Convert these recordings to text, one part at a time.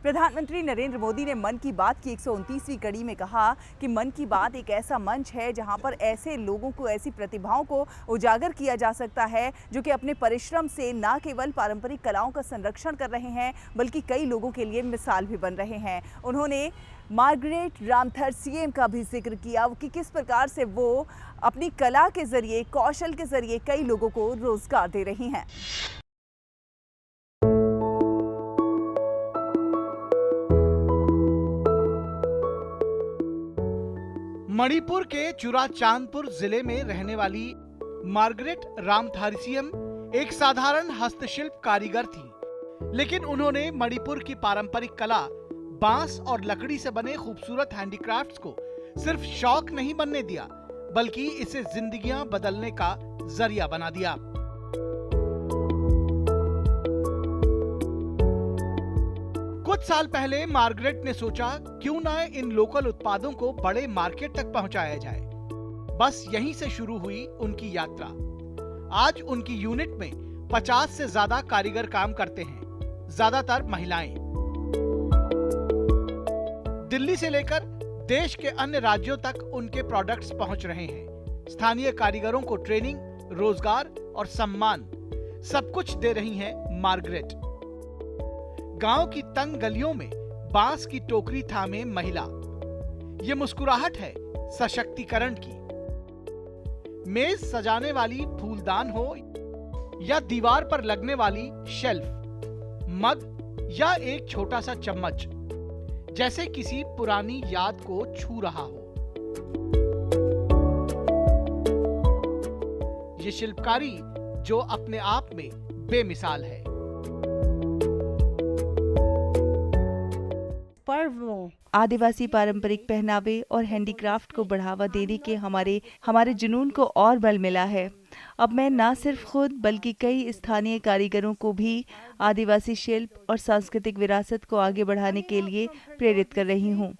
प्रधानमंत्री नरेंद्र मोदी ने मन की बात की 129वीं कड़ी में कहा कि मन की बात एक ऐसा मंच है जहां पर ऐसे लोगों को, ऐसी प्रतिभाओं को उजागर किया जा सकता है जो कि अपने परिश्रम से न केवल पारंपरिक कलाओं का संरक्षण कर रहे हैं बल्कि कई लोगों के लिए मिसाल भी बन रहे हैं। उन्होंने मार्गरेट रामथरसिएम का भी जिक्र किया कि किस प्रकार से वो अपनी कला के जरिए, कौशल के जरिए कई लोगों को रोजगार दे रही हैं। मणिपुर के चुराचांदपुर जिले में रहने वाली मार्गरेट रामथरसिएम एक साधारण हस्तशिल्प कारीगर थी, लेकिन उन्होंने मणिपुर की पारंपरिक कला बांस और लकड़ी से बने खूबसूरत हैंडीक्राफ्ट्स को सिर्फ शौक नहीं बनने दिया, बल्कि इसे जिंदगियां बदलने का जरिया बना दिया। कुछ साल पहले मार्गरेट ने सोचा क्यों ना इन लोकल उत्पादों को बड़े मार्केट तक पहुंचाया जाए। बस यहीं से शुरू हुई उनकी यात्रा। आज उनकी यूनिट में 50 से ज्यादा कारीगर काम करते हैं, ज्यादातर महिलाएं। दिल्ली से लेकर देश के अन्य राज्यों तक उनके प्रोडक्ट्स पहुंच रहे हैं। स्थानीय कारीगरों को ट्रेनिंग, रोजगार और सम्मान सब कुछ दे रही हैं मार्गरेट। गांव की तंग गलियों में बांस की टोकरी थामे महिला, ये मुस्कुराहट है सशक्तिकरण की। मेज सजाने वाली फूलदान हो या दीवार पर लगने वाली शेल्फ, मग या एक छोटा सा चम्मच, जैसे किसी पुरानी याद को छू रहा हो। ये शिल्पकारी जो अपने आप में बेमिसाल है। पर्वों, आदिवासी पारंपरिक पहनावे और हैंडीक्राफ्ट को बढ़ावा देने के हमारे जुनून को और बल मिला है। अब मैं न सिर्फ खुद बल्कि कई स्थानीय कारीगरों को भी आदिवासी शिल्प और सांस्कृतिक विरासत को आगे बढ़ाने के लिए प्रेरित कर रही हूँ।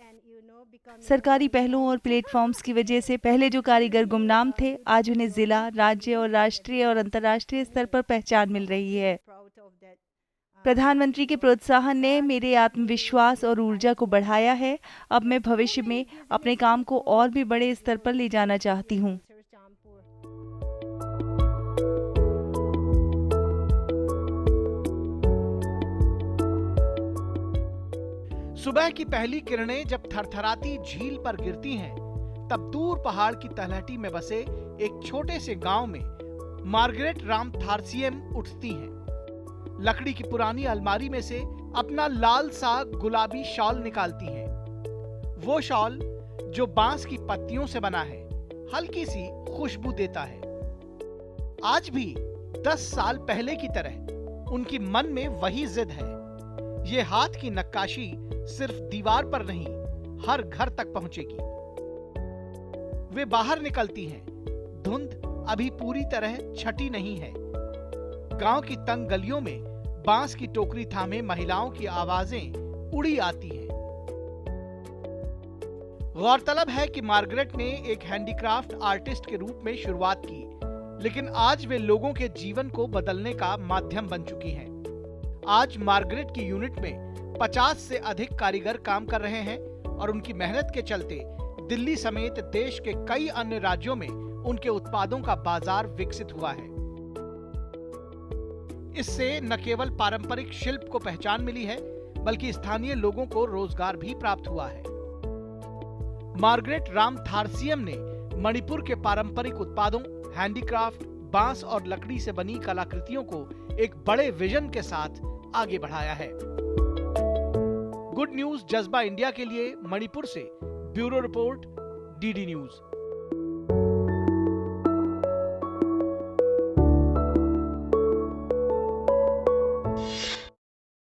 सरकारी पहलों और प्लेटफॉर्म्स की वजह से पहले जो कारीगर गुमनाम थे, आज उन्हें जिला, राज्य और राष्ट्रीय और अंतर्राष्ट्रीय स्तर पर पहचान मिल रही है। प्रधानमंत्री के प्रोत्साहन ने मेरे आत्मविश्वास और ऊर्जा को बढ़ाया है। अब मैं भविष्य में अपने काम को और भी बड़े स्तर पर ले जाना चाहती हूँ। सुबह की पहली किरणें जब थरथराती झील पर गिरती हैं, तब दूर पहाड़ की तलहटी में बसे एक छोटे से गांव में मार्गरेट रामथरसिएम उठती हैं। लकड़ी की पुरानी अलमारी में से अपना लाल सा गुलाबी शॉल निकालती हैं। वो शॉल जो बांस की पत्तियों से बना है, हल्की सी खुशबू देता है। आज भी 10 साल पहले की तरह उनकी मन में वही जिद है। ये हाथ की नक्काशी सिर्फ दीवार पर नहीं, हर घर तक पहुंचेगी। वे बाहर निकलती हैं। धुंध अभी पूरी तरह छटी नहीं है। गांव की तंग गलियों में बांस की टोकरी थामे महिलाओं की आवाजें उड़ी आती हैं। गौरतलब है कि मार्गरेट ने एक हैंडीक्राफ्ट आर्टिस्ट के रूप में शुरुआत की, लेकिन आज वे लोगों के जीवन को बदलने का माध्यम बन चुकी हैं। आज मार्गरेट की यूनिट में 50 से अधिक कारीगर काम कर रहे हैं और उनकी मेहनत के चलते दिल्ली समेत देश के कई अन्य राज्यों में उनके उत्पादों का बाजार विकसित हुआ है। इससे न केवल पारंपरिक शिल्प को पहचान मिली है, बल्कि स्थानीय लोगों को रोजगार भी प्राप्त हुआ है। मार्गरेट रामथरसिएम ने मणिपुर के पारंपरिक उत्पादों, हैंडीक्राफ्ट, बांस और लकड़ी से बनी कलाकृतियों को एक बड़े विजन के साथ आगे बढ़ाया है। गुड न्यूज जज्बा इंडिया के लिए मणिपुर से ब्यूरो रिपोर्ट, डीडी न्यूज।